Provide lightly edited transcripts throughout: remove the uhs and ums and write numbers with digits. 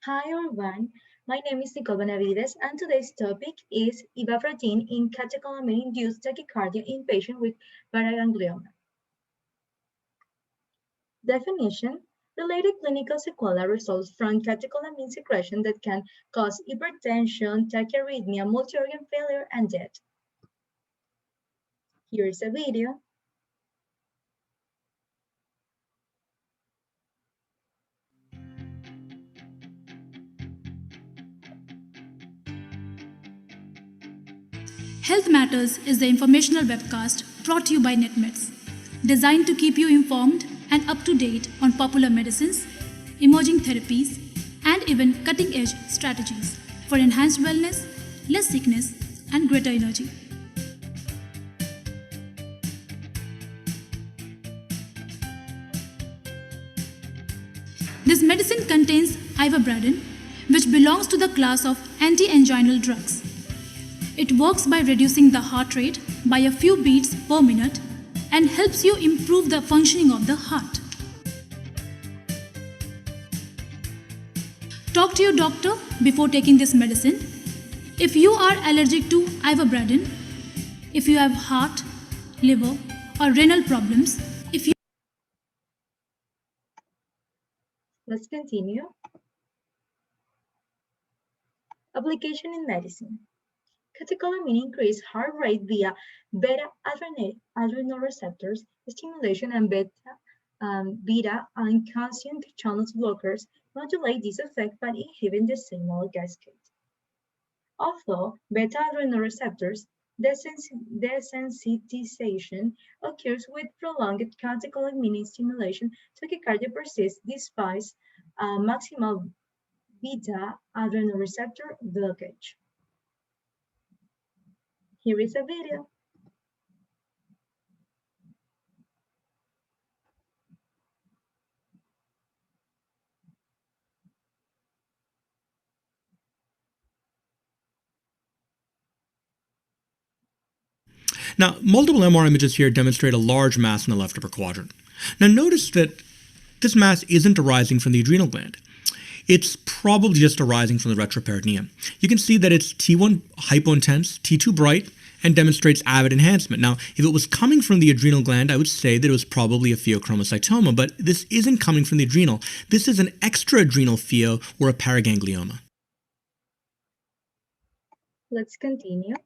Hi everyone, my name is Nicole Benavides and today's topic is Ivabradine in Catecholamine-induced tachycardia in patients with Paraganglioma. Definition: related clinical sequelae results from catecholamine secretion that can cause hypertension, tachyarrhythmia, multi-organ failure, and death. Here is a video. Health Matters is the informational webcast brought to you by NetMeds, designed to keep you informed and up to date on popular medicines, emerging therapies, and even cutting-edge strategies for enhanced wellness, less sickness, and greater energy. This medicine contains Ivabradine, which belongs to the class of anti-anginal drugs. It works by reducing the heart rate by a few beats per minute and helps you improve the functioning of the heart. Talk to your doctor before taking this medicine. If you are allergic to Ivabradine, if you have heart, liver, or renal problems, Let's continue. Application in medicine. Catecholamine increases heart rate via beta-adrenoreceptors stimulation and beta and calcium channels blockers modulate this effect by inhibiting the signal cascade. Although beta-adrenoreceptors desensitization occurs with prolonged catecholamine stimulation, tachycardia persists despite maximal beta-adrenoreceptor blockage. Here is a video. Now, multiple MR images here demonstrate a large mass in the left upper quadrant. Now, notice that this mass isn't arising from the adrenal gland. It's probably just arising from the retroperitoneum. You can see that it's T1 hypointense, T2 bright, and demonstrates avid enhancement. Now, if it was coming from the adrenal gland, I would say that it was probably a pheochromocytoma, but this isn't coming from the adrenal. This is an extra-adrenal pheo or a paraganglioma. Let's continue.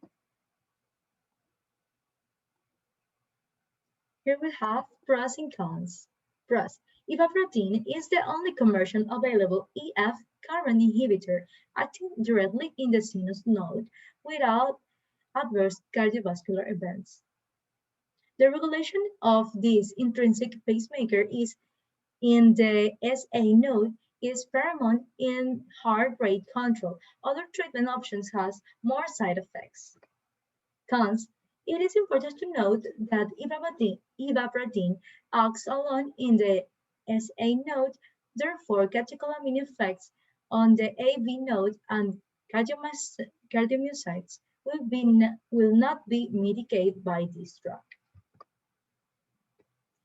Here we have pros and cons. Pros. Ivabradine is the only commercial available EF current inhibitor acting directly in the sinus node without adverse cardiovascular events. The regulation of this intrinsic pacemaker is in the SA node is paramount in heart rate control. Other treatment options has more side effects. Cons. It is important to note that Ivabradine acts alone in the SA node, therefore catecholamine effects on the AV node and cardiomyocytes will not be mitigated by this drug.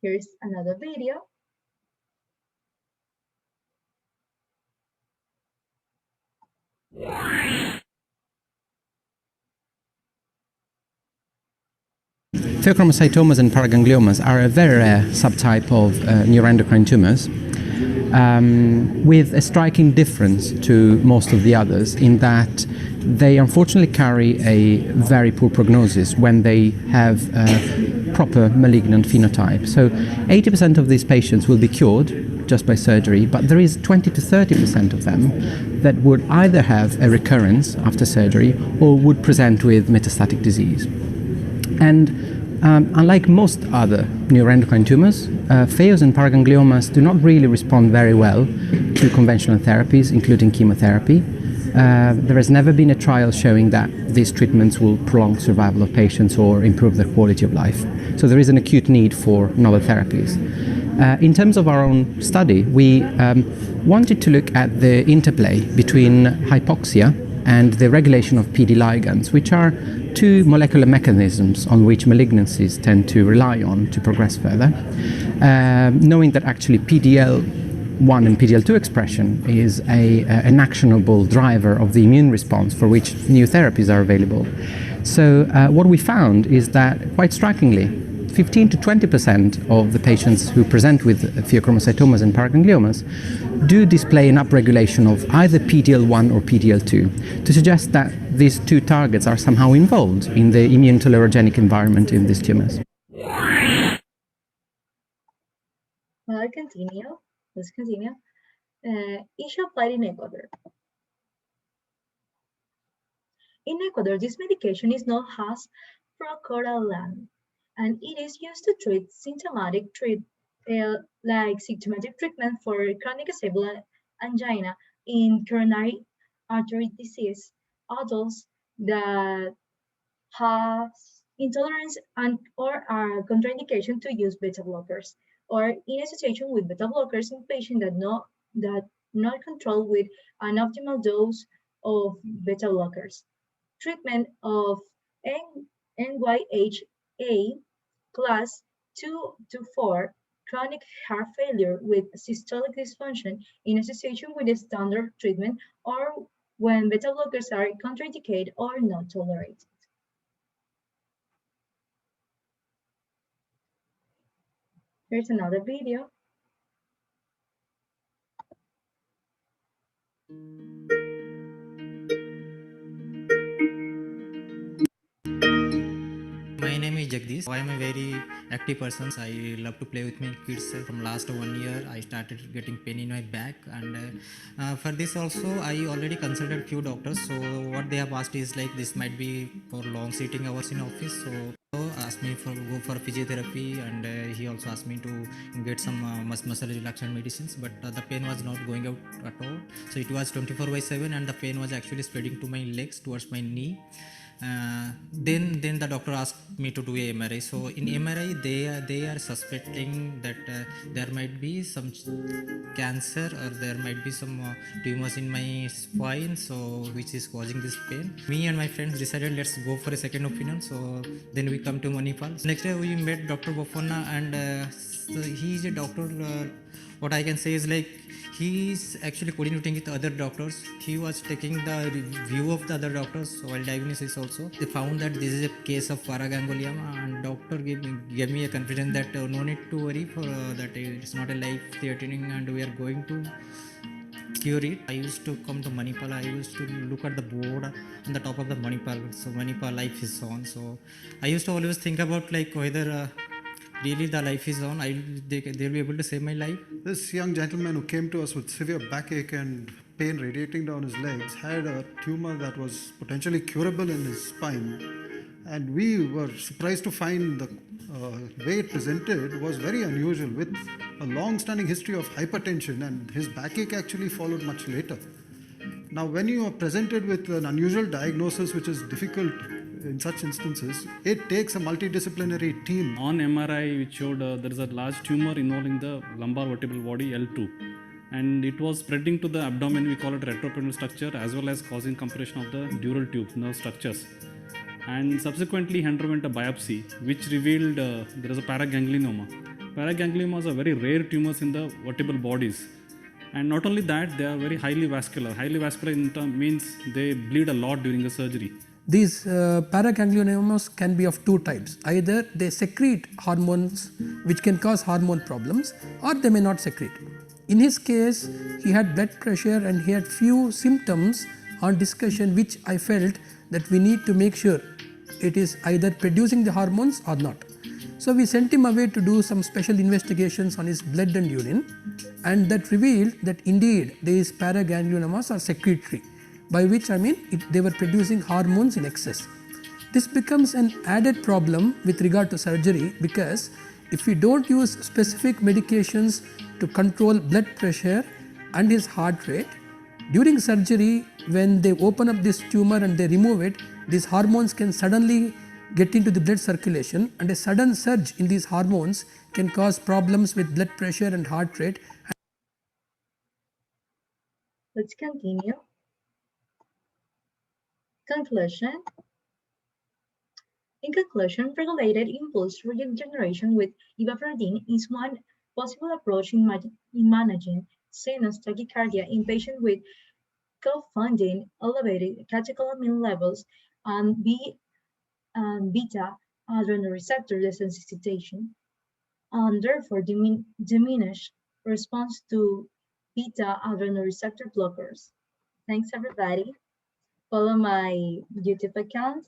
Here's another video. Pheochromocytomas and paragangliomas are a very rare subtype of neuroendocrine tumors with a striking difference to most of the others in that they unfortunately carry a very poor prognosis when they have a proper malignant phenotype. So 80% of these patients will be cured just by surgery, but there is 20 to 30% of them that would either have a recurrence after surgery or would present with metastatic disease. And unlike most other neuroendocrine tumors, pheos and paragangliomas do not really respond very well to conventional therapies, including chemotherapy. There has never been a trial showing that these treatments will prolong survival of patients or improve their quality of life. So there is an acute need for novel therapies. In terms of our own study, we wanted to look at the interplay between hypoxia and the regulation of PD ligands, which are two molecular mechanisms on which malignancies tend to rely on to progress further, knowing that actually PDL PD-1 and PD-L2 expression is an actionable driver of the immune response for which new therapies are available. So what we found is that, quite strikingly, 15 to 20% of the patients who present with pheochromocytomas and paragangliomas do display an upregulation of either PD-L1 or PD-L2, to suggest that these two targets are somehow involved in the immune tolerogenic environment in these tumors. Let's continue. Issue applied in Ecuador. In Ecuador, this medication is known as Paraganglioma, and it is used to treat symptomatic treatment for chronic cerebral angina in coronary artery disease, adults that have intolerance and or are contraindication to use beta blockers, or in association with beta blockers in patients that not controlled with an optimal dose of beta blockers. Treatment of NYHA class 2 to 4 chronic heart failure with systolic dysfunction in association with a standard treatment, or when beta blockers are contraindicated or not tolerated. Here's another video. My name is Jagdish. I am a very active person. I love to play with my kids. From last 1 year, I started getting pain in my back, and for this also, I already consulted few doctors. So what they have asked is like this might be for long sitting hours in office. So asked me for go for physiotherapy, and he also asked me to get some muscle relaxant medicines. But the pain was not going out at all. So it was 24/7, and the pain was actually spreading to my legs towards my knee. Then the doctor asked me to do a MRI. So in MRI they are suspecting that there might be some cancer, or there might be some tumors in my spine, so which is causing this pain. Me and my friends decided, let's go for a second opinion. So then we come to Manipal. Next day we met Dr. Bofana, and so he is a doctor. What I can say is like he is actually coordinating with other doctors. He was taking the review of the other doctors while diagnosis also. They found that this is a case of Paraganglioma, and doctor gave me a confidence that no need to worry for that it's not a life-threatening, and we are going to cure it. I used to come to Manipal. I used to look at the board on the top of the Manipal. So Manipal life is on. So I used to always think about like whether really the life is on. They'll be able to save my life. This young gentleman who came to us with severe backache and pain radiating down his legs had a tumor that was potentially curable in his spine, and we were surprised to find the way it presented was very unusual, with a long-standing history of hypertension, and his backache actually followed much later. Now, when you are presented with an unusual diagnosis, which is difficult in such instances, it takes a multidisciplinary team. On MRI, which showed there is a large tumor involving the lumbar vertebral body L2, and it was spreading to the abdomen. We call it retroperitoneal structure, as well as causing compression of the dural tube nerve structures. And subsequently he underwent a biopsy, which revealed there is a paraganglioma. Paragangliomas are very rare tumors in the vertebral bodies. And not only that, they are very highly vascular. Highly vascular in term means they bleed a lot during the surgery. These paragangliomas can be of two types. Either they secrete hormones which can cause hormone problems, or they may not secrete. In his case, he had blood pressure and he had few symptoms on discussion which I felt that we need to make sure it is either producing the hormones or not. So we sent him away to do some special investigations on his blood and urine, and that revealed that indeed these paragangliomas are secretory, by which I mean they were producing hormones in excess. This becomes an added problem with regard to surgery, because if we don't use specific medications to control blood pressure and his heart rate, during surgery when they open up this tumor and they remove it, these hormones can suddenly get into the blood circulation, and a sudden surge in these hormones can cause problems with blood pressure and heart rate. Let's continue. Conclusion. In conclusion, regulated impulse regeneration with Ivabradine is one possible approach in managing sinus tachycardia in patients with co-finding elevated catecholamine levels and beta adrenoreceptor desensitization, and therefore diminish response to beta adrenoreceptor blockers. Thanks, everybody. Follow my YouTube account